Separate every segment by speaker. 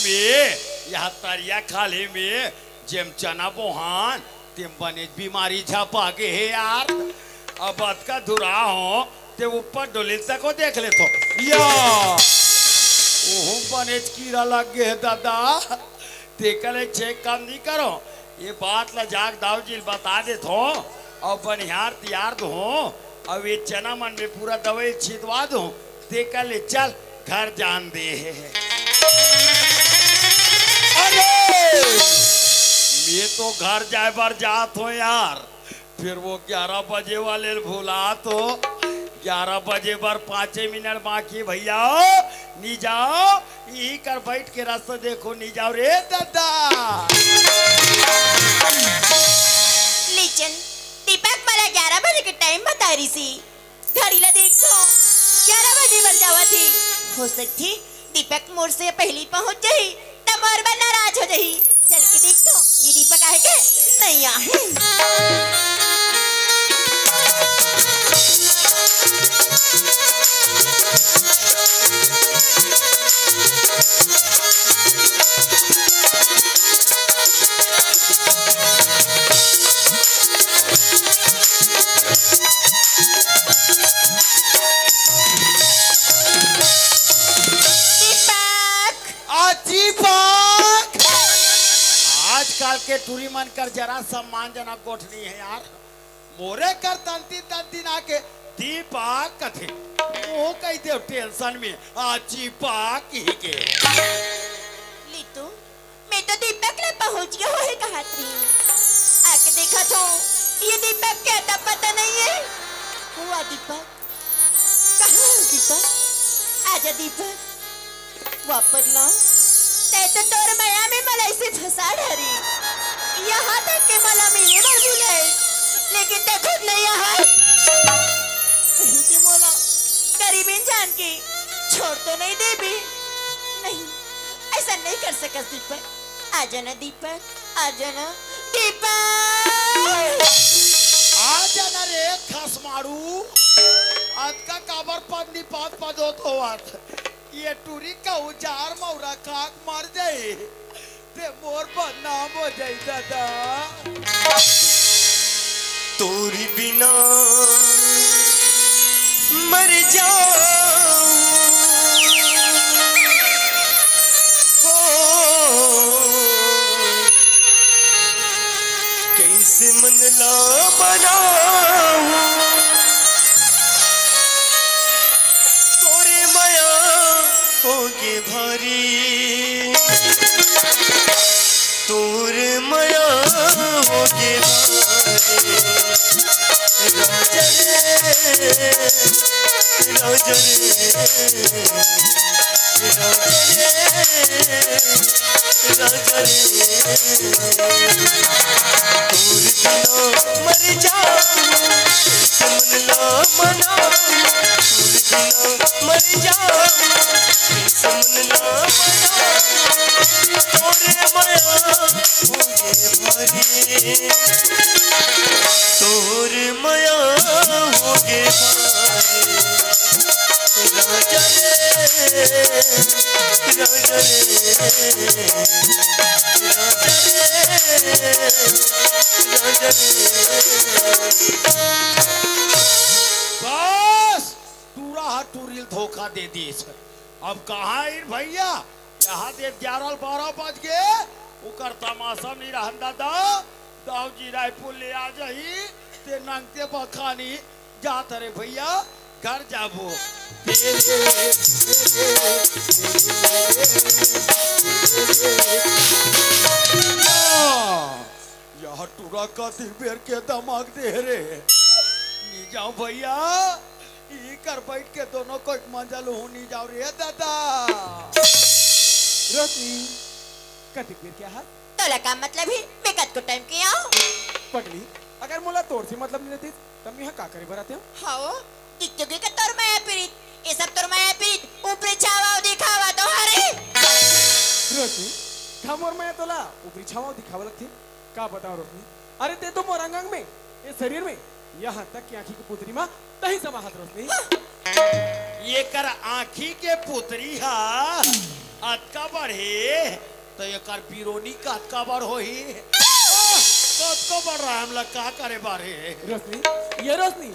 Speaker 1: में यह तरिया खाले में जेम चना बोहान तेम बने बीमारी झापा के है यार। अब का धुरा हो ते ऊपर डोले तक को देख ले तो यार ओह बने कीड़ा लग गए दादा ते कले चेक काम नहीं करो ये बात ला जाग दाऊ जी बता दे तो और बनिहार तैयार दो अब ये चना मन में पूरा दवाई छिदवा दो ते कले चल घर जान दे। अरे मैं तो घर जाए बार जात हो यार फिर वो 11 बजे वाले भूला तो 11 बजे बार 5 मिनट बाकी भैया नी जाओ यही कर बैठ के रास्ता देखो नी जाओ रे दादा।
Speaker 2: लेकिन दीपक मला 11 बजे के टाइम बता रही सी घड़ी ला देख तो 11 बजे बन जावा थी हो सकती दीपक मोर से पहले पहुंच जाही तब और नाराज हो जाही। चल के देख तो ये दीपक आए के नहीं आहे।
Speaker 1: आजकल के टूरी मन कर जरा सम्मानजनक गोठनी है यार मोरे कर तंती तंती ना के दीपक कथे वो कही दे टेंशन में दीपक ही के
Speaker 2: लीतू मैं तो दीपक ले पहुंच गया है कहा थी आके देखा तो ये दीपक क्या था पता नहीं है हुआ दीपक कहाँ है दीपक आजा दीपक वापस लाओ ते तो तोर माया में मला इसे फंसा डरी यहाँ तक के मला मिले बार बुलाए लेकिन ते खुद नहीं यहाँ कहीं के मोला करीबीन जान के छोड़ तो नहीं दे भी नहीं ऐसा नहीं कर सकता दीपक आजा ना दीपक आजा ना दीपक
Speaker 1: आजा ना रे खस मारू आज का काबर पदनी पात पदो तो आत ये टूरी का उजार मौरा खाक मर जाए ते मोर बदनाम हो जाए दादा।
Speaker 3: तोरी बिना मर जाऊं कैसे मन ला बनाऊं तोरे माया होगे भारी तोर माया होगे भारी राजा रे राजा रे राजा रे तोर बिना मर जाऊं मन ला मना तोर बिना मर जाऊं मन ला मना तोरे माया होगे भारी तोर माया होगे भारी राजा रे राजा रे राजा रे
Speaker 1: बस टूरा हाथ टूरिल धोखा दे दी अब कहाँ भैया यहाँ दे 11-12 बज गए उकर तमाशा नहीं रहन दादा दाऊ जी रायपुर ले आ जाही ते नंगते बखानी जात रे भैया घर जाबो यह टूरा का बेर के दमाग दे रे नी जाओ भैया ई कर बैठ के दोनों को एक मंजल होनी जाओ रे दादा।
Speaker 4: रोटी कटिक बेर क्या है
Speaker 2: तोला का मतलब है बेकत को टाइम किया
Speaker 4: पगली अगर मोला तोर से मतलब नहीं रहती तब यहाँ का करे बराते हो
Speaker 2: हाओ दिक्कत के तोर माया पीड़ित ये सब तोर माया पीड़ित ऊपर छावा दिखावा तो हरे
Speaker 4: रोटी हम और मैं तोला ऊपरी छावा दिखावा लगती का बताओ रोशनी अरे ते तो मोर अंग में ये शरीर में यहाँ तक की आँखी की पुतरी माँ तही समाहत रोशनी
Speaker 1: ये कर आँखी के पुतरी हा अतका बढ़े तो एकर बिरोनी का अतका बढ़ होही कतको बढ़ रहा है हम लोग का करे बारे
Speaker 4: रोशनी ये रोशनी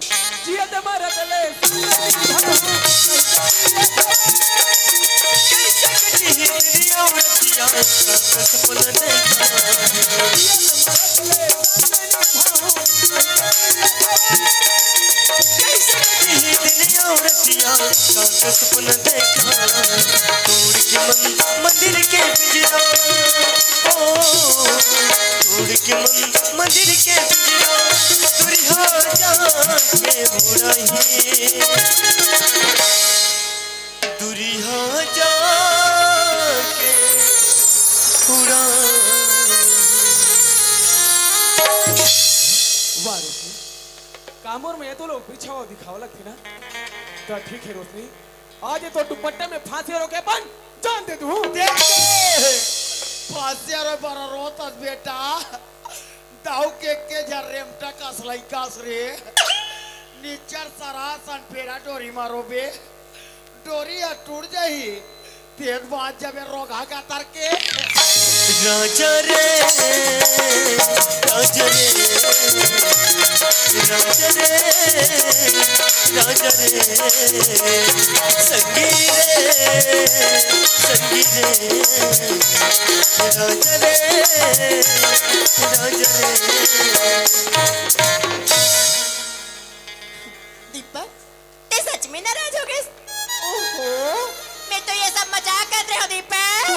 Speaker 4: जिया ते मारा तले
Speaker 3: कैसे कटी हिंदिया उड़तिया सपन कैसे कटी हिंदिया उड़तिया सपन देखा तोड़ के मंदिर के पिंजरा ओ तोड़ के मंदिर के पिंजरा दुरिहा जाके बुराही दुरिहा जाके बुराही
Speaker 4: वाह रोशनी कामोर में तो लोग पीछा दिखावा लगती ना तो ठीक है रोशनी आज ये तो दुपट्टे में फांसी रोके बन जान दे तू
Speaker 1: फांसी रे बड़ा रोतस बेटा दाऊ के रेमटा कसलाई कस रे नीचर सरासन पेरा डोरी मारो बे डोरी टूट जाही तेज बात जब रोगा का तरके
Speaker 3: राजा रे राजा रे राजा रे राजा रे संगी रे संगी रे राजा रे राजा रे
Speaker 2: दीपक ते सच में नाराज हो गए ओहो मैं तो ये सब मजाक कर रही हूँ दीपक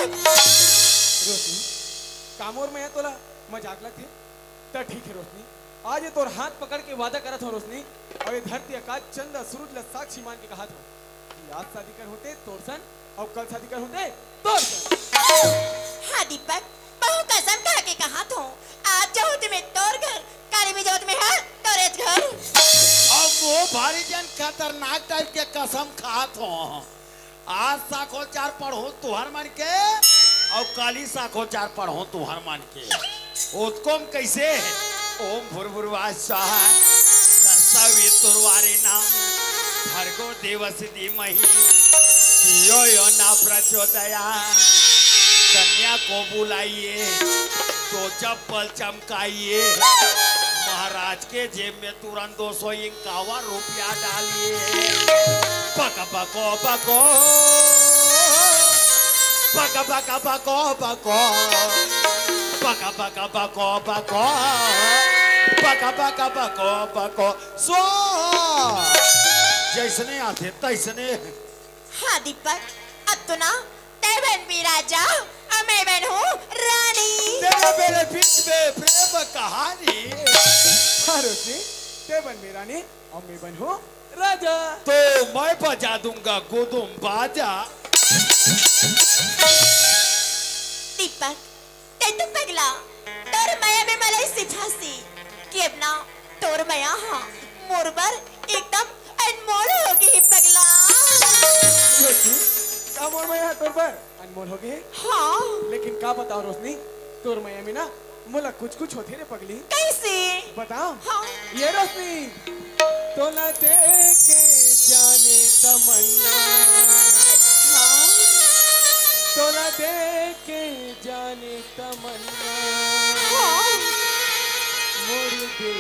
Speaker 4: रोशनी कामोर में है तोला मजाक लगती तो ठीक है रोशनी आज ये तोर हाथ पकड़ के वादा करत हो रोशनी और ये धरती आकाश चंदा सूरज ल साक्षी मान के कहा था कि आज शादी कर होते तोर सन और कल शादी कर होते तोर सन
Speaker 2: हाँ दीपक बहु कसम खा के कहा था आज जाओ तुम्हें तोर घर काली भी जाओ तुम्हें है तोरेज घर
Speaker 1: अब वो भारी जन खतरनाक टाइप के कसम खात हो आज साखो चार पढ़ो तुहर मन के और काली साखो चार पढ़ो तुहर मन के उत्कोम कैसे ओम भुरभुरवा स्वाहा सवितुर्वारे नाम भर्गो देवस्य धीमहि यो यो न प्रचोदया कन्या को बुलाइए तो चप्पल चमकाइए महाराज के जेब में तुरंत 251 रुपया डालिए पका पको पको पका पका पको पको पका पका पको पको पका पका पको पको सो जैसने आते तैसने
Speaker 2: हाँ दीपक अब तो ना ते बन भी राजा और मैं बन हूँ रानी
Speaker 1: तेरे मेरे बीच में प्रेम कहानी
Speaker 4: हाँ रोशनी ते बन मेरा ने और मैं बन हूँ राजा
Speaker 1: तो मैं बजा दूंगा गुदुम बाजा
Speaker 2: दीपक ते तो पगला तोर माया में मलाई सिफासी कि अब ना तोर माया हाँ मोरबर एकदम अनमोल हो गई पगला
Speaker 4: रोशनी कामोर में है तोर पर अनमोल हो गए
Speaker 2: हाँ
Speaker 4: लेकिन का बताओ रोशनी तोर माया में ना मुला कुछ होते रे पगली
Speaker 2: कैसे
Speaker 4: बताओ
Speaker 2: हाँ
Speaker 4: ये रोशनी तो न देखे जाने तमन्ना
Speaker 2: हाँ
Speaker 4: तो न देखे जाने तमन्ना
Speaker 2: हाँ
Speaker 4: मोर दिल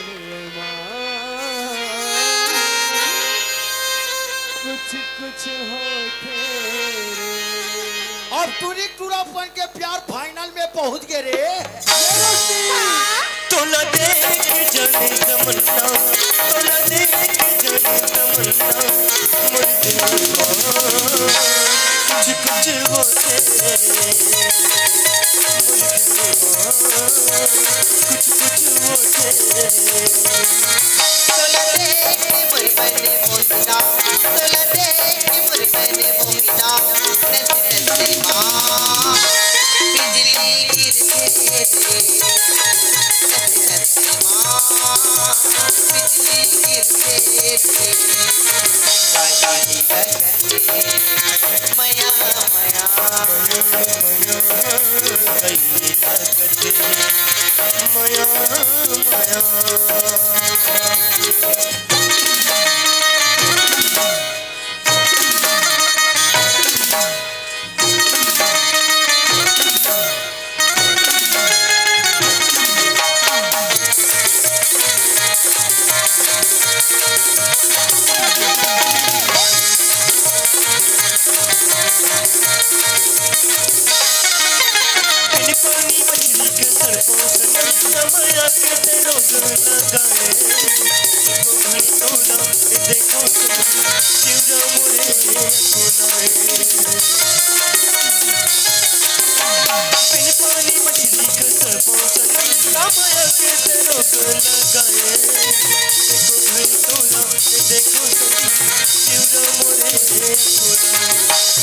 Speaker 4: कुछ होते रे
Speaker 1: अब टूरिक टूरापन के प्यार फाइनल में पहुंच गए रे
Speaker 3: तोला देख जाने तमन्ना तोला देख जाने तमन्ना मोर दिल कुछ होते कुछ होते
Speaker 5: तोला देख मोर बने मोहिना तोला देख मोर बने मोहिना नस नस मां बिजली गिरते नस नस मां बिजली गिरते काली लगते मया मया
Speaker 3: कहीं लगते मया मया समय के ते रोग लगाए एको घड़ी तोला देखो शिवरा मोरे कोनाए बिन पानी मछली कसर पहुंचल समय के ते रोग लगाए एको घड़ी तोला देखो शिवरा मोरे कोनाए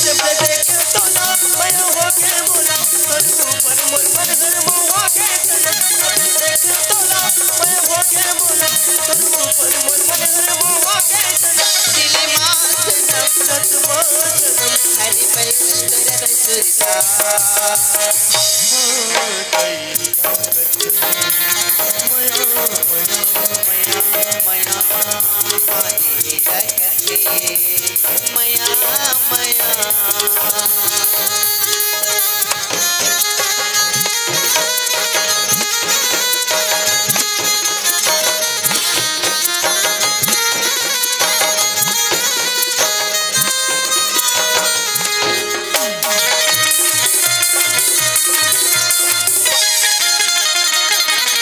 Speaker 3: जब देखे तोला मैं हो के बोला तोर ऊपर मोर मन घर मुआ के चला देखे तोला मैं हो के बोला तोर ऊपर मोर मन घर मुआ के चला
Speaker 5: दिल मासनम
Speaker 3: रत मासनम
Speaker 5: हरि पल तुरत सुरता मया माही जगते मया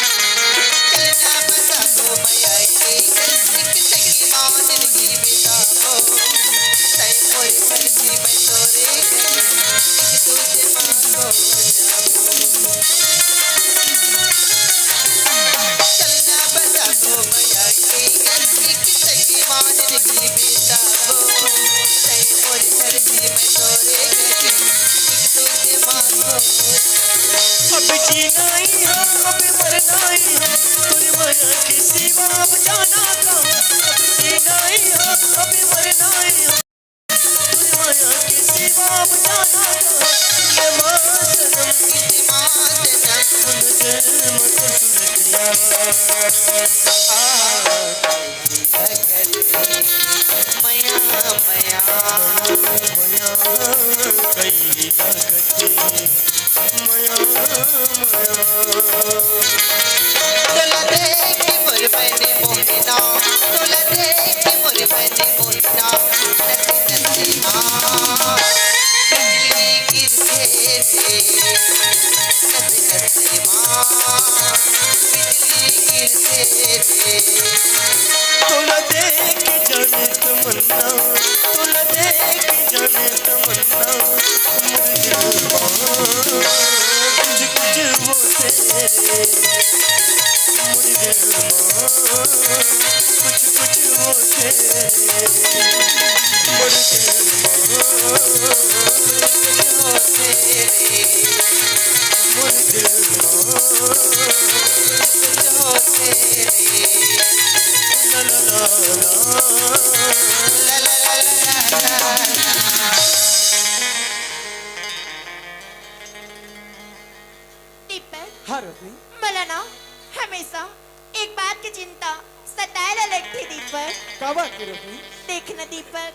Speaker 5: चलना बता को मया के एक सगी मान लगी बेटा को तय मोर मर्जी मैं तोरे एक तुझे मांगो चलना बता को मया के एक सगी मान लगी बेटा को तय मोर मर्जी मैं तोरे एक तुझे मांगो
Speaker 3: अब जीना ही है अब मरना ही है तुझ माया के सिवा अब जाना कहाँ अब जीना ही है अब मरना ही है तुझ माया के सिवा अब जाना कहाँ ये मासनम मुझे मत सुरतिया
Speaker 5: मया
Speaker 3: कई लगते मया
Speaker 5: तोला देख मोर बने मोहना तोला देख मोर बने मोहना नच नच माँ बिजली गिरते थे नच नच माँ बिजली गिरते थे
Speaker 3: तोला देख जाने तमन्ना तोला देख जाने तमन्ना मुझे कुछ वो तेरे मुझे कुछ वो तेरे मुझे
Speaker 5: हो तेरे
Speaker 3: मुझे
Speaker 5: हो तेरे
Speaker 3: ला ला ला
Speaker 5: ला ला ला ला ला
Speaker 2: दीपक
Speaker 4: हाँ रोशनी
Speaker 2: मला ना हमेशा एक बात की चिंता सताए लगती दीपक
Speaker 4: का बात की रोशनी
Speaker 2: देख न दीपक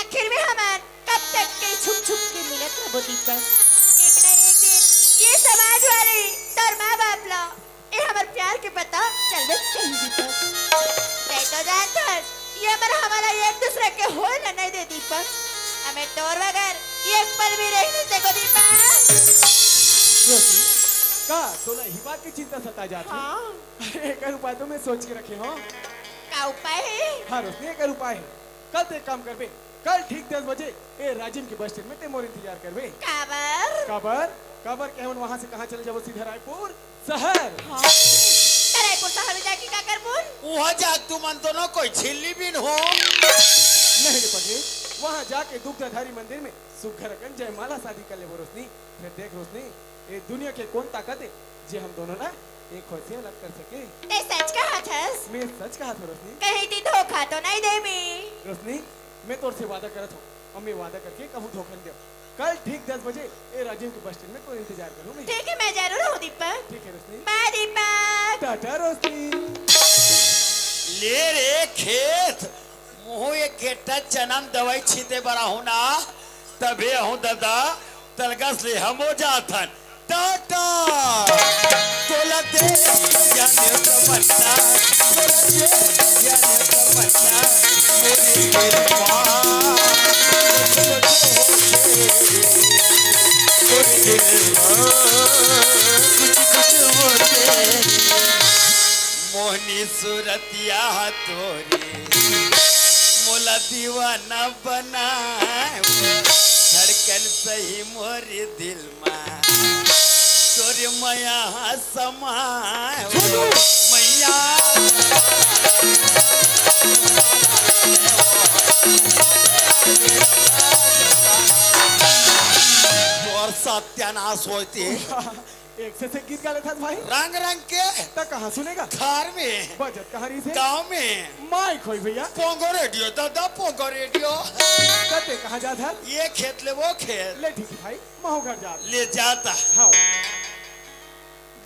Speaker 2: आखिर में हमार कब तक के छुप छुप के मिलत रहो दीपक एक न एक दिन ये समाज वाले तोर माँ बाप ला ये हमार प्यार के पता चल कहीं दीपक तै तो जानत हस ये हमारा एक दूसरे के हो न नहीं दे दीपक हमें तोर बगैर एक पल भी रह नहीं सको दीपक
Speaker 4: रोशनी का तोला ही बात की चिंता सता जाती
Speaker 2: हाँ
Speaker 4: अरे एक उपाय तो मैं सोच के रखे हो
Speaker 2: का उपाय है
Speaker 4: हाँ रोशनी एक उपाय है कल ते काम करबे कल ठीक 10 बजे ए राजिम के बस स्टैंड में ते मोर इंतजार करबे
Speaker 2: काबर
Speaker 4: काबर काबर कहवन वहां से कहां चले जाबो सीधा रायपुर शहर
Speaker 2: हाँ रायपुर शहर में जाके क्या करबुन
Speaker 1: वहाँ जा तू मन तो ना कोई छिल्ली बिन हो
Speaker 4: नहीं रे पगले वहां जाके दुग्धधारी मंदिर में सुघर कन जयमाला शादी कर लेबो रोशनी फिर देख रोशनी ये दुनिया के कौन ताकत है जे हम दोनों ना एक होश से अलग कर सके
Speaker 2: ते सच कहा थस
Speaker 4: मैं सच कहा था रोशनी
Speaker 2: कहीं ती धोखा तो नहीं दे मी
Speaker 4: रोशनी मैं तोर से वादा करत हूँ और मैं वादा करके कबू धोखा नहीं दे कल ठीक 10 बजे ए राजीव के बस स्टैंड में तो इंतजार करूँ मैं
Speaker 2: ठीक है मैं जरूर हूँ दीपक
Speaker 4: ठीक है रोशनी
Speaker 2: बाय दीपक
Speaker 4: टाटा रोशनी
Speaker 1: ले रे खेत मुँह एक गेटा चनम दवाई छीते बड़ा हूँ ना तबे हूँ दादा तलगस ले हम हो जाथन टाटा तोला दे जाने तमन्ना तोला दे जाने तमन्ना मेरी गिरवा
Speaker 3: मोरे दिल कुछ कुछ बोलते
Speaker 1: मोहनी सूरतिया तोरी मोला दीवाना बनाए धड़कन सही मोरे दिल में तोरे मैया समाए मैया और सत्यानाश होते
Speaker 4: एक से गीत गा लेता भाई
Speaker 1: रंग रंग के
Speaker 4: तो कहाँ सुनेगा
Speaker 1: घर में
Speaker 4: बजत कहाँ रही से
Speaker 1: गांव में
Speaker 4: माइक होई भैया
Speaker 1: पोंगो रेडियो दादा पोंगो रेडियो
Speaker 4: कते कहाँ जात है
Speaker 1: ये खेत ले वो खेत
Speaker 4: ले ठीक है भाई महू घर जा
Speaker 1: ले जाता
Speaker 4: हाँ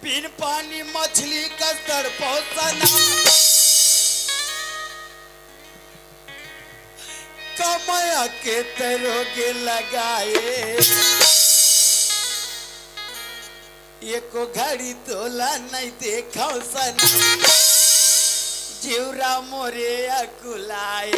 Speaker 1: बिन पानी मछली का तड़पौसना कमाया के तरोगे लगाए एको घड़ी तोला नहीं देखो सना जीवरा मोरे अकुलाए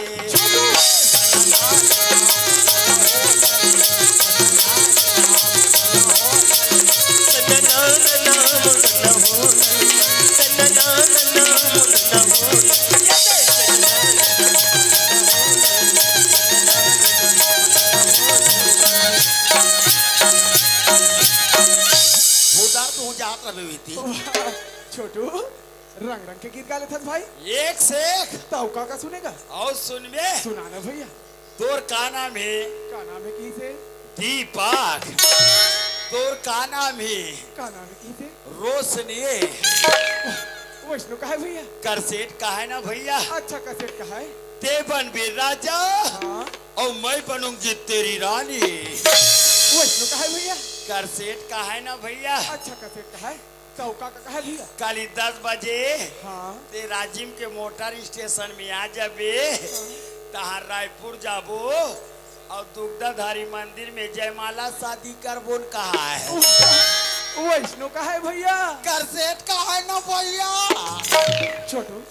Speaker 1: तू जात रही थी
Speaker 4: छोटू रंग रंग के गीत गा लेता भाई
Speaker 1: एक से एक
Speaker 4: ताऊ का सुनेगा
Speaker 1: और सुन में
Speaker 4: सुनाना भैया
Speaker 1: तोर का नाम है
Speaker 4: का नाम है की से
Speaker 1: दीपक तोर का नाम है
Speaker 4: का नाम है की से
Speaker 1: रोशनी
Speaker 4: वैष्णो का है भैया
Speaker 1: करसेट का है ना भैया
Speaker 4: अच्छा कैसेट का है
Speaker 1: ते बन भी राजा
Speaker 4: हाँ
Speaker 1: और मैं बनूंगी तेरी रानी
Speaker 4: वैष्णो का है भैया
Speaker 1: करसेट का है ना भैया
Speaker 4: अच्छा कैसेट का है चौका का है भैया
Speaker 1: कल 10 बजे
Speaker 4: हाँ
Speaker 1: ते राजिम के मोटर स्टेशन में आ जाबे तहार रायपुर जाबो और दुग्धाधारी मंदिर में जयमाला शादी करबो कहा है
Speaker 4: वैष्णो का है भैया
Speaker 1: करसेट का है ना भैया
Speaker 4: छोटू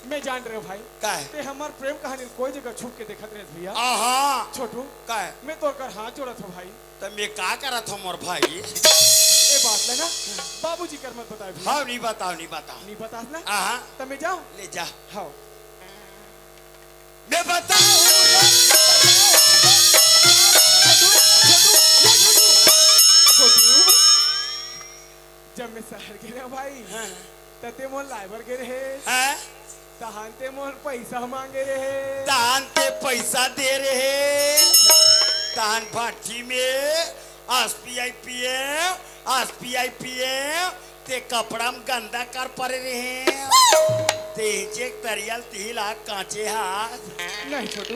Speaker 4: मैं जान रहे हो भाई
Speaker 1: का है
Speaker 4: ते हमार प्रेम कहानी कोई जगह छुप के देखत रहे भैया
Speaker 1: आहा
Speaker 4: छोटू
Speaker 1: का है
Speaker 4: मैं तो कर हाथ जोड़त हूँ भाई
Speaker 1: तो मैं का करत हूँ मोर भाई
Speaker 4: ये बात लगा बाबूजी कर मत बताए भैया
Speaker 1: हाँ नहीं बताओ नहीं बताओ
Speaker 4: नहीं बतास ना
Speaker 1: आहा
Speaker 4: तो मैं जाऊँ
Speaker 1: ले जा
Speaker 4: हाँ
Speaker 1: मैं बताऊँ
Speaker 4: छोटू जब मैं शहर गिरे भाई तते मोल लाइबर गिरे
Speaker 1: हैं
Speaker 4: तहानते मोल पैसा मांगे रहे
Speaker 1: दान पे पैसा दे रहे दान भाटी में एसपीआई पीएम ते कपड़ा में गंदा कर पड़े रहे ते चेक तरियल तिला कांचे हाथ
Speaker 4: नहीं छोटू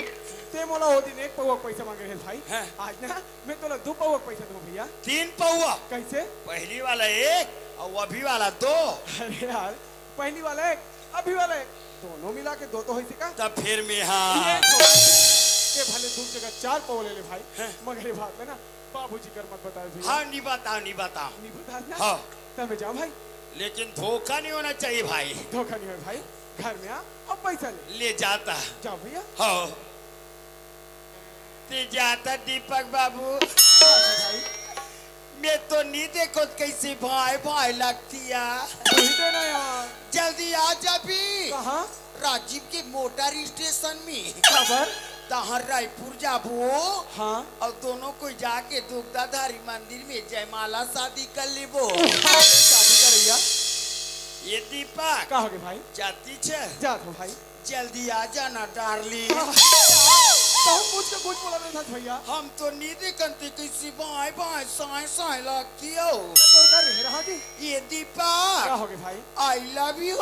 Speaker 4: ते मोला वो दिन एक पौवा पैसा मांगे रहे भाई
Speaker 1: हाँ।
Speaker 4: आज ना मैं तोला 2 पौवा पैसा दूं भैया
Speaker 1: 3 पौआ
Speaker 4: कैसे
Speaker 1: पहली वाला 1 और अभी वाला 2
Speaker 4: अरे यार पहली वाला एक अभी वाला एक दोनों मिला के 2 तो हो सका
Speaker 1: तब फिर में हाँ
Speaker 4: ये भले दूर जगह 4 पौवा ले ले भाई
Speaker 1: हाँ।
Speaker 4: मगर ये बात है ना बाबूजी कर मत बताए भैया
Speaker 1: हाँ नहीं बताओ
Speaker 4: नहीं बता ना
Speaker 1: हाँ
Speaker 4: तब मैं जाऊं भाई
Speaker 1: लेकिन धोखा नहीं होना चाहिए भाई
Speaker 4: धोखा नहीं है भाई घर में आ और पैसा ले
Speaker 1: जाता
Speaker 4: जाओ भैया
Speaker 1: हाँ ते जाता दीपक बाबू
Speaker 4: भाई
Speaker 1: मैं तो नहीं देखो कैसे भाई भाई लगती है
Speaker 4: वही देना यार
Speaker 1: जल्दी आ जा भी
Speaker 4: कहाँ
Speaker 1: राजीव के मोटर स्टेशन में
Speaker 4: खबर
Speaker 1: तहां रायपुर जाबो
Speaker 4: हाँ
Speaker 1: और दोनों को जाके दुग्धाधारी मंदिर में जयमाला शादी कर लेबो
Speaker 4: शादी करैया
Speaker 1: ये दीपक
Speaker 4: का हो गए भाई
Speaker 1: जाती छे
Speaker 4: जात हो भाई
Speaker 1: जल्दी आ जाना डार्लिंग
Speaker 4: तो पूछ के कुछ बोला नहीं था भैया
Speaker 1: हम तो नहीं देखते किसी भाई भाई साए साए लगती हो
Speaker 4: तोर का रह रहा जी
Speaker 1: ये
Speaker 4: का
Speaker 1: दीपक
Speaker 4: हो गए भाई
Speaker 1: आई लव यू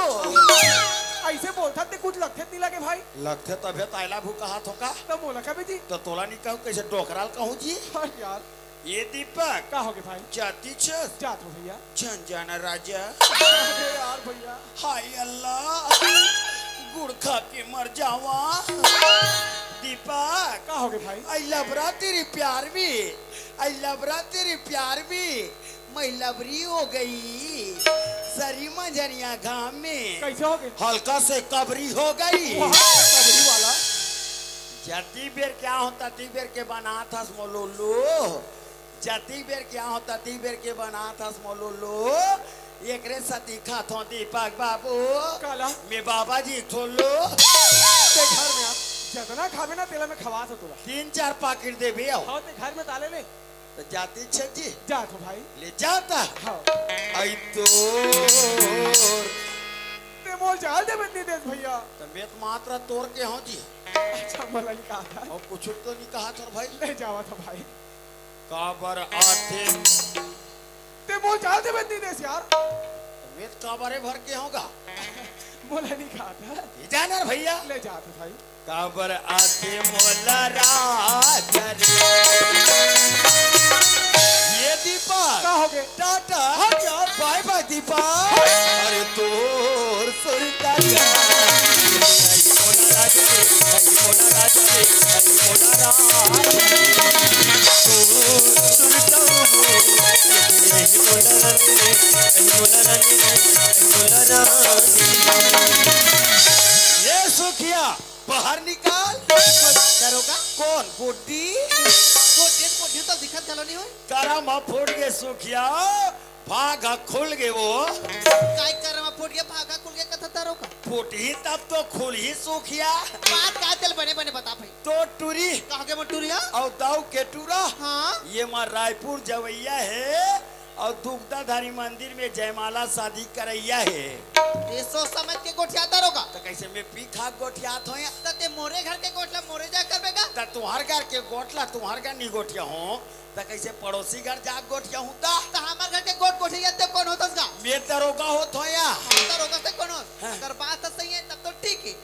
Speaker 4: ऐसे बोलता ते कुछ लगते नहीं लगे भाई
Speaker 1: लगते तबे ताइला भू कहा थोका
Speaker 4: तब बोला कभी जी
Speaker 1: तो तोला नहीं कहूँ कैसे डोकराल कहूँ जी
Speaker 4: अरे यार
Speaker 1: ये दीपक
Speaker 4: का हो गए भाई
Speaker 1: जाती छे
Speaker 4: जात हो भैया
Speaker 1: झंझाना राजा
Speaker 4: अरे यार भैया
Speaker 1: हाय अल्लाह गुड़ खा के मर जावा दीपक
Speaker 4: का हो गए भाई
Speaker 1: आई लवरा तेरी प्यार में आई लवरा तेरी प्यार में मैं लवरी हो गई सरी मंजरिया घाम में
Speaker 4: कैसे हो गए
Speaker 1: हल्का से कबरी हो गई
Speaker 4: कबरी वाला
Speaker 1: जती बेर क्या होता ती बेर के बना था मोलोलो जती बेर क्या हो तती बेर के बना था मोलो एक रे सती खाथो दीपक बाबू
Speaker 4: काला
Speaker 1: मैं बाबा जी छोलो
Speaker 4: ते घर में आप जितना खावे ना तेला में खवा था तुला
Speaker 1: 3-4 पाकिट दे भी आओ
Speaker 4: हाँ ते घर में ताले ले
Speaker 1: तो जाती छे जी
Speaker 4: जा तो भाई
Speaker 1: ले जाता
Speaker 4: हाँ
Speaker 1: आई तो
Speaker 4: ते मोल चाल दे बंदी देश भैया
Speaker 1: तबियत मात्रा तोड़ के हो जी
Speaker 4: अच्छा मला नहीं कहा था
Speaker 1: और कुछ तो नहीं कहा था भाई
Speaker 4: ले जावा था भाई
Speaker 1: काबर आते
Speaker 4: ते मोल चाल दे बंदी देश यार
Speaker 1: तबियत काबरे भर के होगा
Speaker 4: मोला नहीं कहा था
Speaker 1: ये जाना भैया
Speaker 4: ले जा तो भाई
Speaker 1: काबर आते मोला राजर ये दीपक
Speaker 4: का हो गए
Speaker 1: टाटा बाय बाय दीपक अरे तोर सुरता ये सुखिया बाहर निकाल
Speaker 5: दरोगा
Speaker 1: कौन गुड्डी
Speaker 5: कोठी तो दिखत घलो नहीं होय
Speaker 1: करम फूट गए सुखिया भागा खुल गए वो
Speaker 5: काय करम फुट गया भागा खुल गया कथा दरोगा
Speaker 1: फूट ही तब तो खुल ही सुखिया
Speaker 5: बात का दिल बने बने बता भाई
Speaker 1: तो टूरी
Speaker 5: कहा के मटूरिया
Speaker 1: और दाऊ के टूरा
Speaker 5: हाँ
Speaker 1: ये मां रायपुर जवैया है और दुग्धाधारी मंदिर में जयमाला शादी करैया है
Speaker 5: ये सोच समझ के गोठिया दरोगा
Speaker 1: तो कैसे मैं पी खा गोठियात हो
Speaker 5: तते मोरे घर के गोठला मोरे जा करबेगा
Speaker 1: ता तुम्हार घर के गोठला तुम्हार घर नहीं गोठिया हो तो कैसे पड़ोसी घर जा गोठिया हूँ ता
Speaker 5: तो हमार घर के गोठ गोठिया ते कौन होतस गा
Speaker 1: मैं दरोगा हो तो या
Speaker 5: दरोगा से कौन हो
Speaker 1: हाँ।
Speaker 5: अगर बात सही है तब तो ठीक है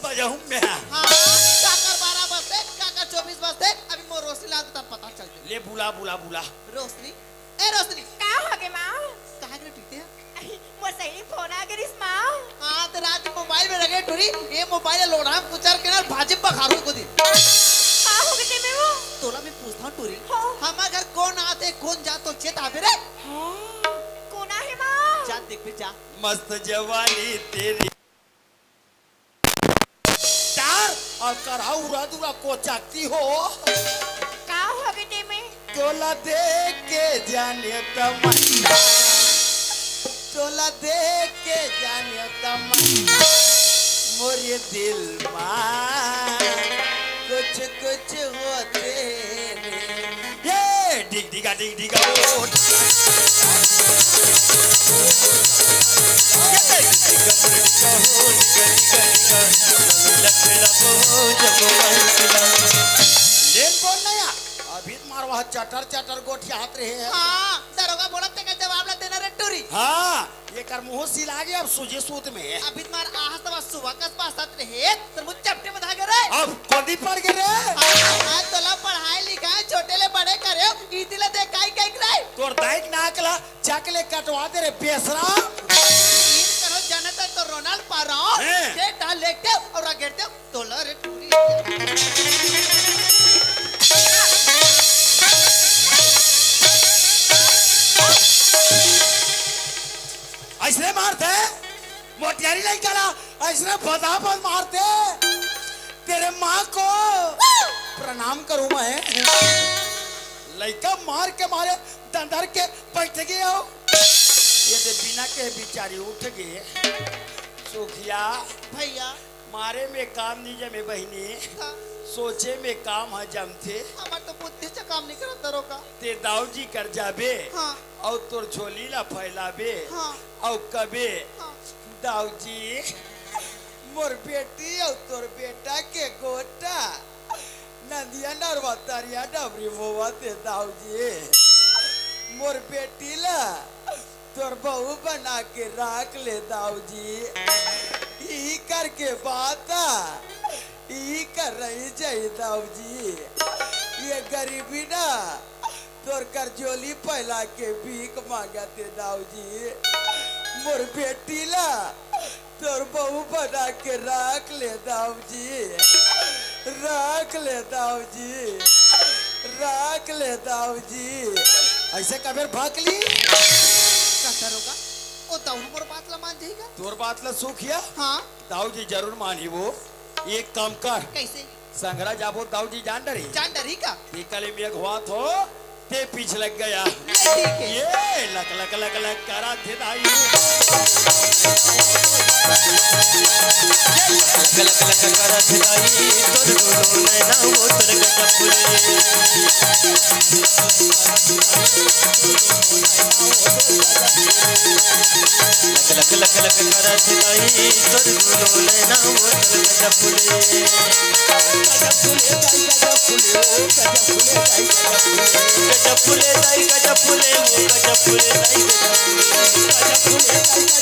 Speaker 1: बजा हूँ मैं
Speaker 5: हाँ काकर 12 बजते काकर 24 बजते अभी मोर रोशनी ला तब पता चल जाए
Speaker 1: ले बुला बुला बुला
Speaker 5: रोशनी ए रोशनी
Speaker 2: का हो गए माँ
Speaker 5: कहाँ गए पीते हैं
Speaker 2: मोर सही फोन आ गई माँ
Speaker 5: हाँ तो रात में मोबाइल में लगे टूरी ये मोबाइल लोड़ा कुचर के ना भाजी पखारू को दी
Speaker 2: का हो गए ते वो
Speaker 5: तोला मैं पूछता हूँ टूरी
Speaker 2: हाँ।
Speaker 5: हमारे घर कौन आते कौन जा तो चेत आवे रे
Speaker 2: कोना है माँ
Speaker 5: जा देख भी जा
Speaker 1: मस्त जवानी तेरी तार और करहा उड़ा दुरा को चाकती हो
Speaker 2: का हो गए ते में
Speaker 1: तोला देख के जाने तमन्ना तोला देख के जाने तमन्ना मोरे दिल में कुछ कुछ होते ये डिग डिगा ओ लेन बोल नया अभी मारवा चटर चटर गोठिया हाथ रहे हैं
Speaker 5: हाँ दरोगा बोला ते का जवाब ला देना रे टूरी
Speaker 1: हाँ ये कर मुंह सिला गया अब सूझे सूत में
Speaker 5: अभी तुम्हार आहस तब सुबह का पास रहे तर मुझ चपटे बता गए रे
Speaker 1: अब कोदी पड़ गए रे
Speaker 5: हाँ तोला पढ़ाई लिखाई छोटे ले बड़े करे इति ले दे काई काई करे
Speaker 1: तोर दाइक नाकला चकले कटवा दे रे बेसरा
Speaker 5: इन करो जनता तो रोनाल्ड पा रहा हूँ
Speaker 1: हैं।
Speaker 5: ये डाल लेते और आगेरते तोला रे टूरी
Speaker 1: ऐसे मारते मोटियारी नहीं करा ऐसे बदाबद मारते तेरे माँ को प्रणाम करूं मैं लड़का मार के मारे दंदर के बैठ गए हो ये दे बिना के बिचारी उठ गए सुखिया
Speaker 5: भैया
Speaker 1: मारे में काम नहीं जमे बहनी सोचे में काम है जमते
Speaker 5: हमार तो बुद्धि से काम नहीं करत दरोगा
Speaker 1: ते दाऊजी कर जाबे
Speaker 5: हाँ
Speaker 1: और तोर झोली ला फैलाबे
Speaker 5: हाँ
Speaker 1: और कबे
Speaker 5: हाँ
Speaker 1: दाऊजी मोर बेटी और तोर बेटा के गोटा नदिया नरवा तरिया डबरी मोवा ते दाऊजी मोर बेटी ला तोर बहू बना के राख ले दाऊजी ई करके बाता ई कर रही जाई दाऊजी ये गरीबी ना तोर कर जोली पहला के भीख मांगते दाऊजी मोर बेटी ला तोर बहू बना के राख ले दाऊजी राख ले दाऊजी राख ले दाऊजी ऐसे कबीर भागली
Speaker 5: का दरोगा ओ दाऊ मोर बात ला मान जाएगा
Speaker 1: तोर बात ला सुखिया
Speaker 5: हाँ
Speaker 1: दाऊजी जरूर मानी वो एक काम कर
Speaker 5: कैसे
Speaker 1: संगरा जाबो दाऊजी जान डरी
Speaker 5: जान डरी का
Speaker 1: ते कल मेघ हुआ थो ते पीछ लग गया
Speaker 5: ठीक है
Speaker 1: ये लक लक लक लक करा थे दाई
Speaker 3: लक लक लक करत जाई तोर दोनों नैना मोतर गजब फुले लक लक लक लक करत जाई तोर दोनों नैना मोतर गजब फुले
Speaker 1: गजब फुले दाई गजब फुले
Speaker 3: गजब फुले दाई गजब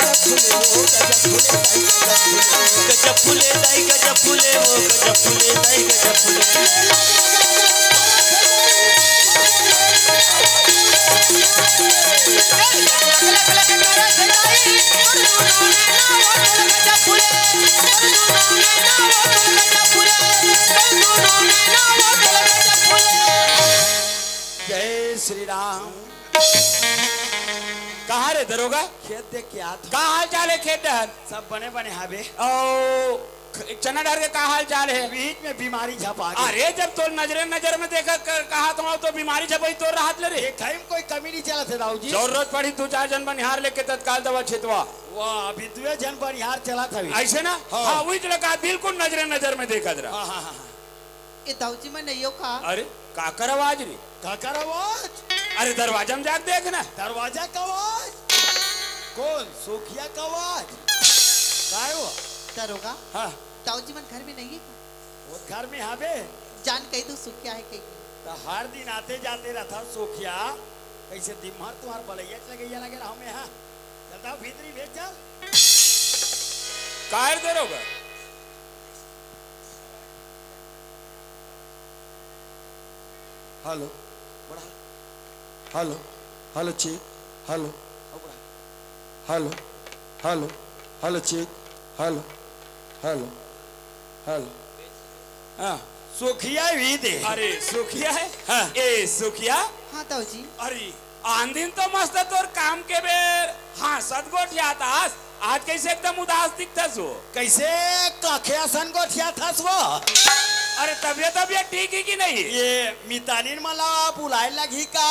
Speaker 3: फुले गजब फुले दाई गजब फुले
Speaker 1: गजब फुले
Speaker 3: गजब फुले दाई गजब फुले
Speaker 1: जय श्री राम
Speaker 6: कहाँ रे दरोगा
Speaker 1: खेत देख के आत
Speaker 6: का हाल चाल है खेत डहर
Speaker 1: सब बने बने हाबे
Speaker 6: ओ चना डहर के का हाल चाल है
Speaker 1: बीच में बीमारी झपा गई
Speaker 6: अरे जब तो नजर में देखा कहा तो बीमारी छपई तो राहत ले रे
Speaker 1: खाई में कोई कमी नहीं चला थे दाऊ जी
Speaker 6: जरूरत पड़ी दो चार जन बनिहार लेके तत्काल दवा छिटवा
Speaker 1: वाह अभी दुए जन बनिहार चला था अभी।
Speaker 6: ऐसे ना
Speaker 1: हाँ।
Speaker 6: हाँ वही तो कहा बिल्कुल नजर में देखा जरा
Speaker 1: हाँ हाँ हाँ
Speaker 5: ये दाऊजी में नहीं हो का
Speaker 6: अरे का कर आवाज रे
Speaker 1: काकर आवाज
Speaker 6: अरे दरवाजा में जाके देख ना
Speaker 1: दरवाजा का आवाज कौन सुखिया का आवाज काय वो
Speaker 5: दरोगा
Speaker 1: हाँ
Speaker 5: दाऊजी मन घर में नहीं है का?
Speaker 1: वो घर में हाबे
Speaker 5: जान कही तो सुख क्या है कही
Speaker 1: तो हर दिन आते जाते रहता सुखिया कैसे दिमाग तुम्हार बलैया लगे लगे रहा हमें हाँ चलता भीतरी भेज चल
Speaker 6: का दरोगा
Speaker 1: हेलो बड़ा हेलो हेलो चीक हेलो हेलो हेलो हेलो चीक हेलो हेलो हेलो हाँ सुखिया भी दे
Speaker 6: अरे सुखिया है
Speaker 1: हाँ।
Speaker 6: ए सुखिया
Speaker 5: हाँ दाऊजी
Speaker 6: अरे आन दिन तो मस्त है तोर काम के बेर हाँ सदगोट यातास आज कैसे एकदम उदास दिखता सो
Speaker 1: कैसे काखे आसन गोठिया था वो
Speaker 6: अरे तबियत ठीक है कि नहीं
Speaker 1: ये मितानिन मला बुलाए लगी का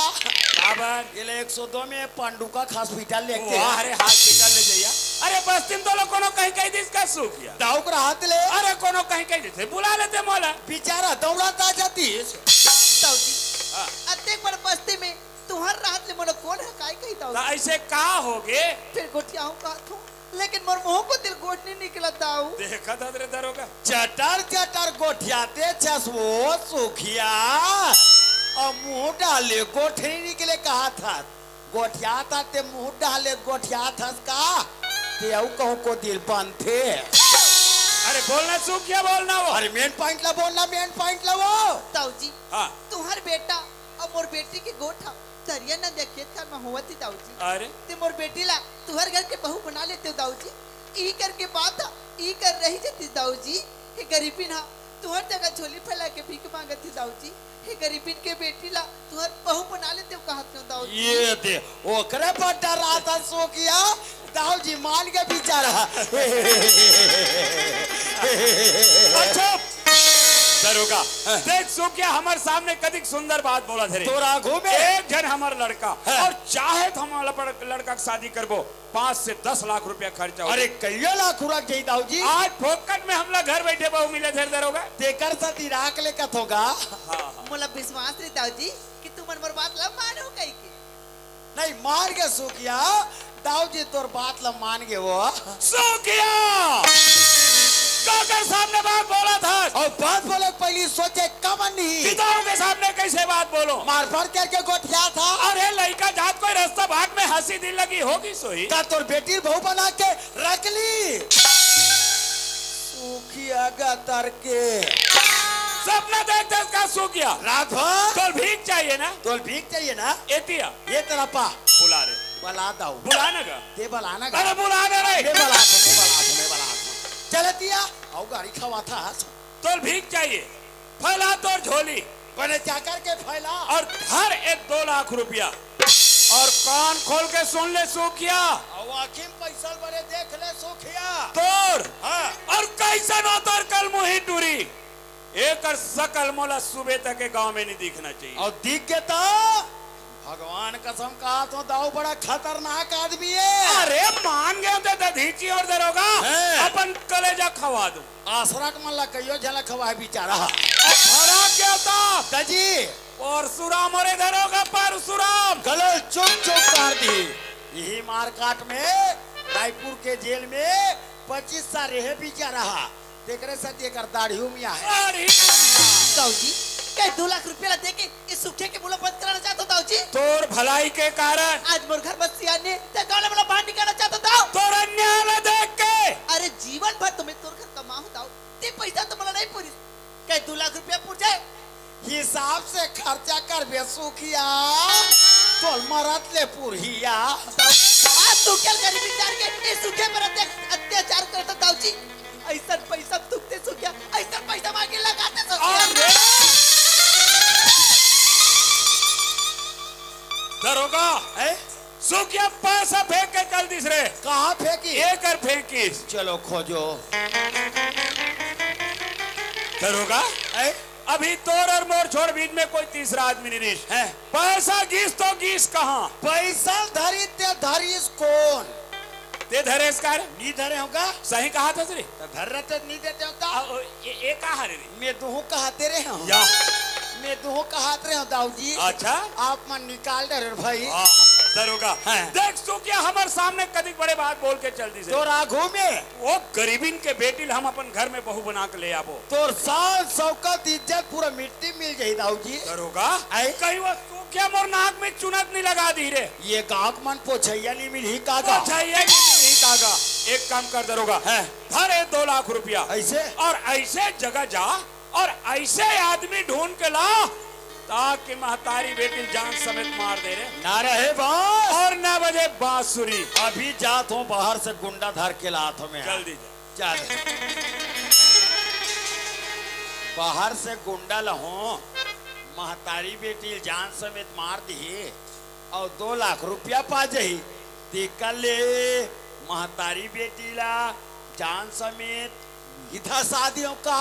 Speaker 6: बाबर
Speaker 1: ये 102 में पांडुका हॉस्पिटल लेके
Speaker 6: अरे हॉस्पिटल ले जाइया अरे बस दिन तो लोग कोनो कहीं कहीं दिस का सुखिया
Speaker 1: दाऊक राहत ले
Speaker 6: अरे कोनो कहीं कहीं दिस बुला लेते मोला
Speaker 1: बेचारा दौड़ता जाती
Speaker 5: दाऊजी
Speaker 6: हाँ।
Speaker 5: अतेक बड़ बस्ती में तुहर राहत ले मोला कौन है काय कही
Speaker 6: तो
Speaker 5: दाऊजी
Speaker 6: ऐसे का होगे
Speaker 5: फिर गोटिया हूँ का थू लेकिन मोर मुंह को दिल गोट नहीं निकला दाऊ
Speaker 6: देखा था तेरे दरोगा
Speaker 1: चटर चटर गोठियाते चसवो सुखिया और मुंह डाले गोठरी निकले कहा था गोठिया था ते मुंह डाले गोठिया था का ते औ कहूं को दिल बंद थे
Speaker 6: अरे बोलना सुखिया बोलना वो
Speaker 1: अरे मेन पॉइंट ला बोलना मेन पॉइंट ला वो
Speaker 5: दाऊजी
Speaker 6: हाँ
Speaker 5: तुहर बेटा और मोर बेटी की गोठा दरिया न देखे था मैं हुआ थी दाऊजी
Speaker 6: अरे
Speaker 5: ते मोर बेटी ला तुहर घर के बहू बना लेते हो दाऊजी ई करके बात था ई कर रही थी दाऊजी हे गरीबी ना तुहर जगह झोली फैला के भीख मांगत थी दाऊजी हे गरीबी के बेटी ला तुहर बहू बना लेते हो कहा थे दाऊजी
Speaker 1: ये दे ओकरे पर डर रहा था सो किया दाऊ जी मान के बेचारा
Speaker 6: अच्छा दरोगा देख सुखिया हमारे सामने कदिक सुंदर बात बोला थे
Speaker 1: तोरा घूमे
Speaker 6: एक जन हमार लड़का
Speaker 1: हाँ।
Speaker 6: और चाहे तो हमारा लड़का की शादी करबो 5 से 10 लाख रुपया खर्चा हो
Speaker 1: अरे कईयो लाख खुराक जाई दाऊ जी
Speaker 6: आज फोकट में हम लोग घर बैठे बहु मिले थे दरोगा
Speaker 1: तेकर साथ इराक ले कथ होगा
Speaker 5: मोला विश्वास रे दाऊजी कि तू मन मोर बात ला मानो कही के
Speaker 1: नहीं मान के सुखिया दाऊ जी तोर बात ला मान के वो
Speaker 6: सुखिया काकर सामने बात बोला था
Speaker 1: और बात बोले पहली सोचे कमन नहीं
Speaker 6: पिताओं के सामने कैसे बात बोलो
Speaker 1: मार भर करके गोठिया था
Speaker 6: अरे लड़का जात कोई रास्ता भाग में हंसी दिल लगी होगी सोई
Speaker 1: का तोर बेटी बहू बना के रख ली सुखिया का तरके
Speaker 6: सपना देख देख का सुखिया
Speaker 1: रात भर
Speaker 6: तो भीख चाहिए ना
Speaker 1: तोल भीख चाहिए ना
Speaker 6: एतिया
Speaker 1: ये तेरा पा
Speaker 6: बुला रे
Speaker 1: बला दाऊ
Speaker 6: बुलाने का
Speaker 1: ते बलाना
Speaker 6: अरे बुलाने रे
Speaker 1: मैं बला चलतिया और गाड़ी खवा था
Speaker 6: तो भीख चाहिए फैला तो झोली
Speaker 1: बने जाकर के फैला
Speaker 6: और हर एक 2 लाख रुपया और कान खोल के सुन ले सुखिया
Speaker 1: वाकिम पैसा बड़े देख ले सुखिया
Speaker 6: तोर
Speaker 1: हाँ
Speaker 6: और कैसन हो तोर कल मुही टूरी एक सकल मोला सुबह तक के गांव में नहीं दिखना चाहिए।
Speaker 1: और दिख के तो भगवान कसम कहा तो दाऊ बड़ा खतरनाक आदमी है।
Speaker 6: अरे मान गए तो दधीची और दरोगा
Speaker 1: है।
Speaker 6: अपन कलेजा खवा दूं।
Speaker 1: आसरा के मल्ला कहियो झलक खवा बेचारा
Speaker 6: खड़ा क्या था
Speaker 1: दजी
Speaker 6: परशुराम और दरोगा परशुराम
Speaker 1: गले चुप चुप कर दी। यही मारकाट में रायपुर के जेल में 25 साल रहे बेचारा देखरे सत्य कर दाढ़ियों में है।
Speaker 6: अरे
Speaker 5: दाऊ जी क्या 2 लाख रुपया दे के इस सूखे के मुला बंद कराना चाहता दाऊ जी?
Speaker 6: तोर भलाई के कारण
Speaker 5: आज मोर घर बस सियाने ते गाले वाला बाहर निकालना चाहता दाऊ।
Speaker 6: तोर अन्याय देख के
Speaker 5: अरे जीवन भर तुम्हें तोर घर कमाऊ दाऊ ते पैसा तो मला नहीं पूरी क्या 2 लाख रुपया पूछे
Speaker 1: हिसाब से खर्चा कर बेसुखिया तो मरत ले पुरहिया।
Speaker 5: आज तू क्या गरीबी चार के इस सूखे पर अत्याचार करता दाऊ जी? ऐसा पैसा तुकते सूखिया ऐसा पैसा मांगे लगाते सूखिया।
Speaker 6: दरोगा सुखिया पैसा फेंक के कल तीसरे
Speaker 1: कहाँ फेंकी
Speaker 6: एक कर फेंकी।
Speaker 1: चलो खोजो।
Speaker 6: दरोगा अभी तोर और मोर छोड़ बीच में कोई तीसरा आदमी नहीं है। पैसा गीस तो गीस कहाँ
Speaker 1: पैसा धरी ते धरीस कौन
Speaker 6: ते धरेस कार
Speaker 1: नी धरे होगा
Speaker 6: सही कहा था श्री
Speaker 1: तो धर रहे नी देते होगा
Speaker 6: ये कहा रे
Speaker 1: मैं दोहों कहते रहे हूँ
Speaker 6: या
Speaker 1: मैं दोहों कहते रहे हूँ दाऊ जी।
Speaker 6: अच्छा
Speaker 1: आप मन निकाल दे रहे भाई।
Speaker 6: दरोगा
Speaker 1: हाँ।
Speaker 6: देख तू क्या हमारे सामने कदी बड़े बात बोल के चल दी
Speaker 1: तो राघो में
Speaker 6: वो गरीबीन के बेटी हम अपन घर में बहू बना के ले आबो
Speaker 1: तोर साल शौकत इज्जत पूरा मिट्टी मिल जाही दाऊ जी।
Speaker 6: दरोगा
Speaker 1: आए?
Speaker 6: कहीं वो तू क्या मोर नाक में चुनत नहीं लगा दी रे
Speaker 1: ये गाँव मन पोछैया नहीं मिली कागा
Speaker 6: अच्छा ये नहीं कागा एक काम कर दरोगा
Speaker 1: है
Speaker 6: धरे 2 लाख रुपया
Speaker 1: ऐसे
Speaker 6: और ऐसे जगह जा और ऐसे आदमी ढूंढ के ला ताकि महतारी बेटी जान समेत मार दे रे
Speaker 1: ना रहे बास
Speaker 6: और ना बजे बांसुरी।
Speaker 1: अभी जात हूँ बाहर से गुंडा धर के लात में
Speaker 6: जल्दी
Speaker 1: चल बाहर से गुंडा लहो महतारी बेटी जान समेत मार दी और 2 लाख रुपया पा जाही निकल ले महतारी बेटी ला जान समेत इधर शादियों का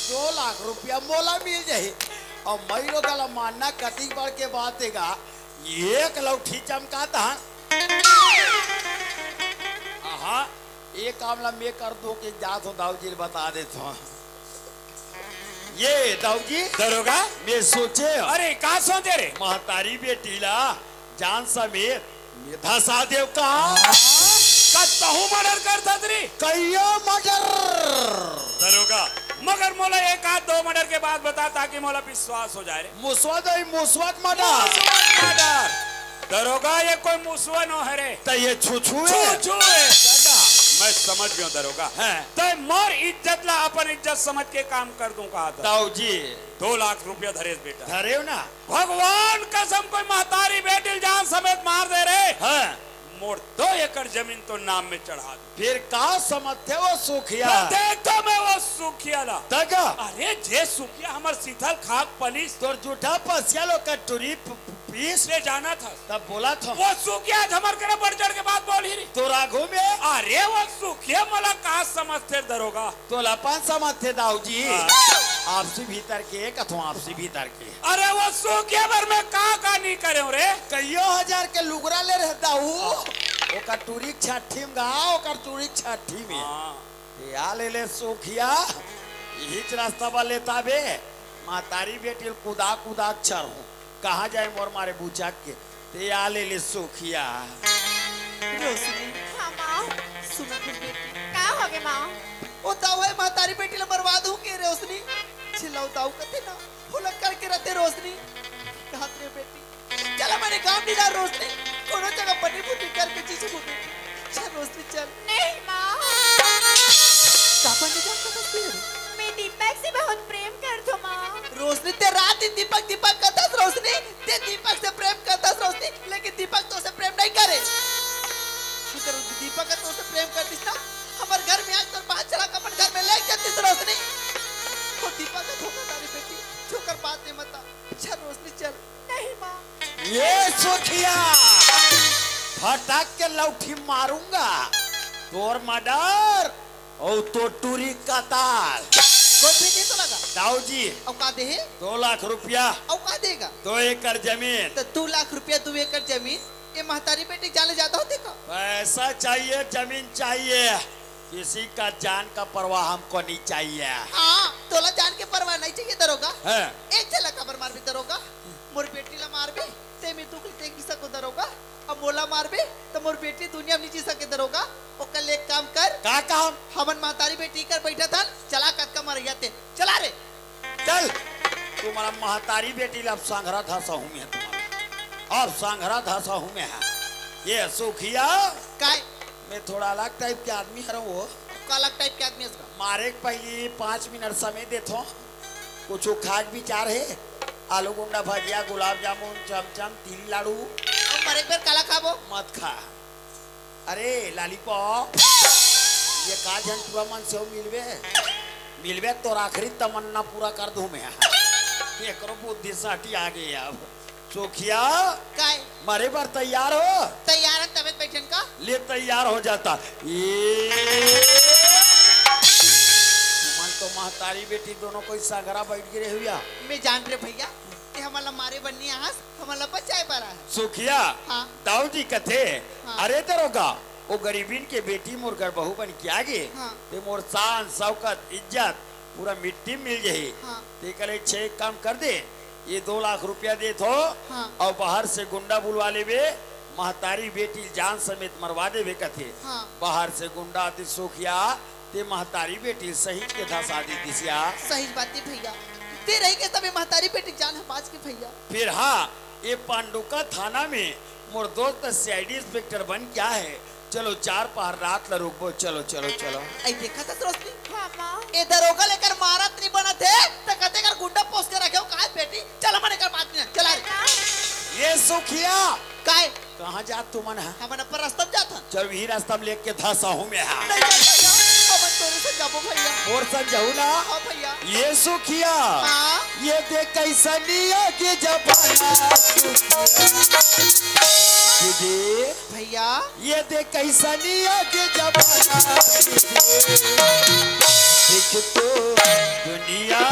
Speaker 1: 2 लाख रुपया मोला मिल जाही और मई लोग मानना कटिंग बढ़ के बात देगा एक लौठी चमकाता हाँ एक कामला मैं कर दो कि जात हो दाऊ जी बता देता हूँ। ये दाऊ जी
Speaker 6: दरोगा
Speaker 1: मैं सोचे
Speaker 6: अरे कहा सोचे रे
Speaker 1: महतारी बेटी ला जान समेत धसा देव का
Speaker 6: तहु मर्डर करता रे
Speaker 1: कहियो मर्डर
Speaker 6: दरोगा मगर मोला 1-2 मर्डर के बाद बता ताकि मोला विश्वास हो जाए रे
Speaker 1: मुस्वत मर्डर
Speaker 6: मर्डर दरोगा ये कोई मुसवा न है रे
Speaker 1: तो ये छुछुए
Speaker 6: छू है मैं समझ गया दरोगा
Speaker 1: है
Speaker 6: तो मोर इज्जत ला अपन इज्जत समझ के काम कर दूं कहा था
Speaker 1: दाऊ जी
Speaker 6: 2 लाख रुपया धरेस बेटा
Speaker 1: धरे ना
Speaker 6: भगवान कसम कोई महतारी बेटी जान समेत मार दे रे
Speaker 1: हाँ
Speaker 6: मोर 2 एकड़ जमीन तो नाम में चढ़ा दू
Speaker 1: फिर का समझते वो सुखिया
Speaker 6: देख तो मैं वो सुखिया ला
Speaker 1: तगा
Speaker 6: अरे जे सुखिया हमार शीतल खाक पलिस
Speaker 1: तोर जूठा पसिया लो कटोरी पीस
Speaker 6: ले जाना था
Speaker 1: तब बोला था
Speaker 6: वो सुखिया आज हमार करे बढ़ चढ़ के बात बोली रही
Speaker 1: तो राघो में
Speaker 6: अरे वो सुखिया मला कहा समझते दरोगा
Speaker 1: तो लपन समझते दाऊ जी
Speaker 6: हाँ।
Speaker 1: आपसी भीतर के कथो आपसी भीतर के
Speaker 6: अरे वो सुखिया भर में का नहीं करे रे
Speaker 1: कईयो हजार के लुगरा ले रहता हूँ ओकर टूरी छठी में गाँव ओकर टूरी छठी में या ले सुखिया यही रास्ता बा लेता बे मातारी बेटी कुदा कुदा चढ़ हूँ कहाँ जाए मोर मारे बुचा के ते या ले सुखिया
Speaker 5: रोशनी
Speaker 2: हाँ माँ
Speaker 5: सुनो फिर बेटी
Speaker 2: का हो गए माँ
Speaker 5: ओ ताऊ है महतारी बेटी ला बर्बाद हो के रोशनी चिल्लाओ ताऊ कते ना फुलक करके रहते रोशनी कहा रे बेटी चला मैंने काम नहीं डाल रोशनी कोनो जगह बनी बुटी करके चीज बुटी चल रोशनी चल
Speaker 2: नहीं माँ
Speaker 5: कापा नहीं जाता फिर
Speaker 2: मैं दीपक से बहुत प्रेम करता हूँ माँ
Speaker 5: रोशनी ते रात दिन दीपक करता रोशनी ते दीपक से प्रेम करता रोशनी लेकिन दीपक तो से प्रेम नहीं करे अगर दीपक तो से प्रेम करती ना हमारे घर में आज तो बात चला अपन घर में ले जाती रोशनी तो दीपक का धोखा तारी बेटी छोकर बात नहीं मत चल रोशनी चल
Speaker 2: नहीं माँ
Speaker 1: ये सुखिया फटाक के लौठी मारूंगा तोर मर्डर और तो टूरी कताल।
Speaker 5: कोई भेजे तो लगा
Speaker 1: दाऊ जी
Speaker 5: औका दे
Speaker 1: 2 लाख रुपया,
Speaker 5: औका देगा
Speaker 1: 2 एकड़ जमीन।
Speaker 5: तो 2 लाख रुपया 2 एकड़ जमीन ये महतारी बेटी जाने ज्यादा होते का?
Speaker 1: पैसा चाहिए, जमीन चाहिए, किसी का जान का परवाह हमको नहीं चाहिए।
Speaker 5: हाँ तोला जान के परवाह नहीं चाहिए दरोगा।
Speaker 1: है
Speaker 5: एक चला खबर मार भी दरोगा, मोर बेटी ला मार भी ते मैं तू देख भी सको दरोगा। अब मोला मार भी तो मोर बेटी दुनिया में नहीं जी सके दरोगा। ओ कल एक काम कर,
Speaker 1: का काम?
Speaker 5: हमन महतारी बेटी कर बैठा था, चला कटका मार जाते चला रे।
Speaker 1: चल तुम्हारा महतारी बेटी लब सांघरा था सहू में तुम्हारा, अब सांघरा था सहू में है ये सुखिया।
Speaker 5: काय
Speaker 1: मैं थोड़ा अलग टाइप के आदमी हूँ वो
Speaker 5: कालक टाइप के आदमी है उसका।
Speaker 1: मारे के पहले 5 मिनट समय देतो, कुछ खास विचार है, आलू गुंडा भजिया, गुलाब जामुन, चमचम, तिल लाडू
Speaker 5: अब मरे एक बार काला खाबो
Speaker 1: मत खा। अरे लॉलीपॉप ये का जन पूरा मन से मिलवे तो आखिरी तमन्ना पूरा कर दूं मैं। ये करो बुद्धि साटी आ गई। अब सुखिया
Speaker 5: काय
Speaker 1: मारे बार तैयार हो?
Speaker 5: तैयार है तबियत बैठन का?
Speaker 1: ले तैयार हो जाता। तुमन तो महतारी बेटी दोनों कोई सागरा बैठ गिरे हुआ।
Speaker 5: मैं जान रहे भैया कि हमारा मारे बननी आस हमारा बचाए पड़ा है।
Speaker 1: सुखिया
Speaker 5: हाँ।
Speaker 1: दाऊ जी कथे
Speaker 5: हाँ।
Speaker 1: अरे दरोगा वो गरीबीन के बेटी मोर घर बहू बन के आगे
Speaker 5: हाँ।
Speaker 1: ते मोर शान शौकत इज्जत पूरा मिट्टी मिल जाही।
Speaker 5: हाँ।
Speaker 1: ते करे 6 काम कर दे, ये 2 लाख रुपया दे थो
Speaker 5: हाँ।
Speaker 1: और बाहर से गुंडा बुलवा लेवे, महतारी बेटी जान समेत मरवा देवे कथे।
Speaker 5: हाँ।
Speaker 1: बाहर से गुंडा दी सुखिया ते महतारी बेटी सही के था शादी दिसिया।
Speaker 5: सही बात है भैया, ते रही के तबे महतारी बेटी जान है बाज के भैया।
Speaker 1: फिर हाँ ये पांडुका थाना में मोर दोस्त सीआईडी इंस्पेक्टर बन क्या है। चलो 4 पहर रात ला रुकबो। चलो चलो चलो।
Speaker 5: आई देखा था रोशनी
Speaker 2: हाँ माँ।
Speaker 5: ए दरोगा लेकर मारत नहीं बना थे तो कहते कर गुंडा पोस के रखे हो काहे बेटी चल मने कर बात नहीं चला रे।
Speaker 1: ये सुखिया
Speaker 5: काय
Speaker 1: कहाँ जा तुमन है?
Speaker 5: हमन पर रास्ता में जाता
Speaker 1: चल ही रास्ता में लेके धसा हूँ मैं।
Speaker 5: नहीं जा भैया हमन तोरे से जाबो भैया।
Speaker 1: और सब जाऊ ना।
Speaker 5: हां भैया।
Speaker 1: ये सुखिया
Speaker 5: हाँ।
Speaker 1: ये देख कैसा निया के जबाना दीदी,
Speaker 5: भैया
Speaker 1: ये देख कैसा निया के जबाना देख तो दुनिया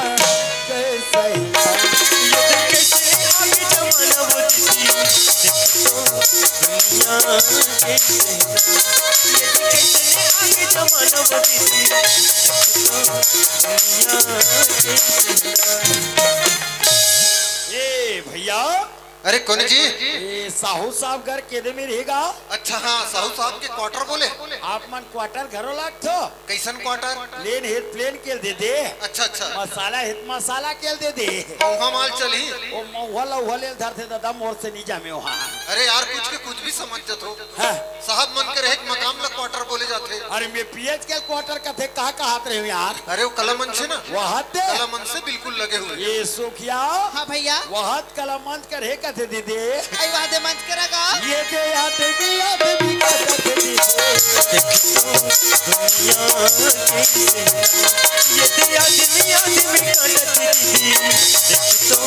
Speaker 1: कैसा ही
Speaker 3: ये देख कैसे आगे जमाना वो दिसी, देखो दुनिया कैसे है। ये देख कैसे आगे जमाना वो दिसी, देखो दुनिया कैसे है।
Speaker 1: ए भैया
Speaker 7: अरे कौन जी?
Speaker 1: ए साहू साहब घर केदे में रहेगा?
Speaker 7: अच्छा हाँ साहू साहब के क्वार्टर बोले।
Speaker 1: आप मन क्वार्टर घरों लाग थो
Speaker 7: कैसन क्वार्टर?
Speaker 1: प्लेन हेत प्लेन केल दे दे,
Speaker 7: अच्छा अच्छा
Speaker 1: मसाला हेत मसाला केल दे दे।
Speaker 7: मौहा माल चली।
Speaker 1: ओ महुआ उहले धर थे दादा मोर से नहीं जामे वहाँ।
Speaker 7: अरे यार कुछ के कुछ भी समझ जात हो।
Speaker 1: हाँ।
Speaker 7: साहब मन के रहे मकाम ला क्वार्टर बोले जाते।
Speaker 1: अरे मैं पीएच के क्वार्टर का थे कहाँ कहाँ हाथ रहे हो यार?
Speaker 7: अरे वो कलामंच है ना,
Speaker 1: वहाँ दे
Speaker 7: कलामंच से बिल्कुल लगे हुए।
Speaker 1: ये सुखिया
Speaker 5: हां भैया
Speaker 1: वहाँ कलामंच करे का थे दीदी।
Speaker 5: आई वादे मंच करेगा।
Speaker 1: ये दे आदमी आदमी का थे दीदी।
Speaker 3: दुनिया कैसे है। ये दे आदमी आदमी का दीदी, देखो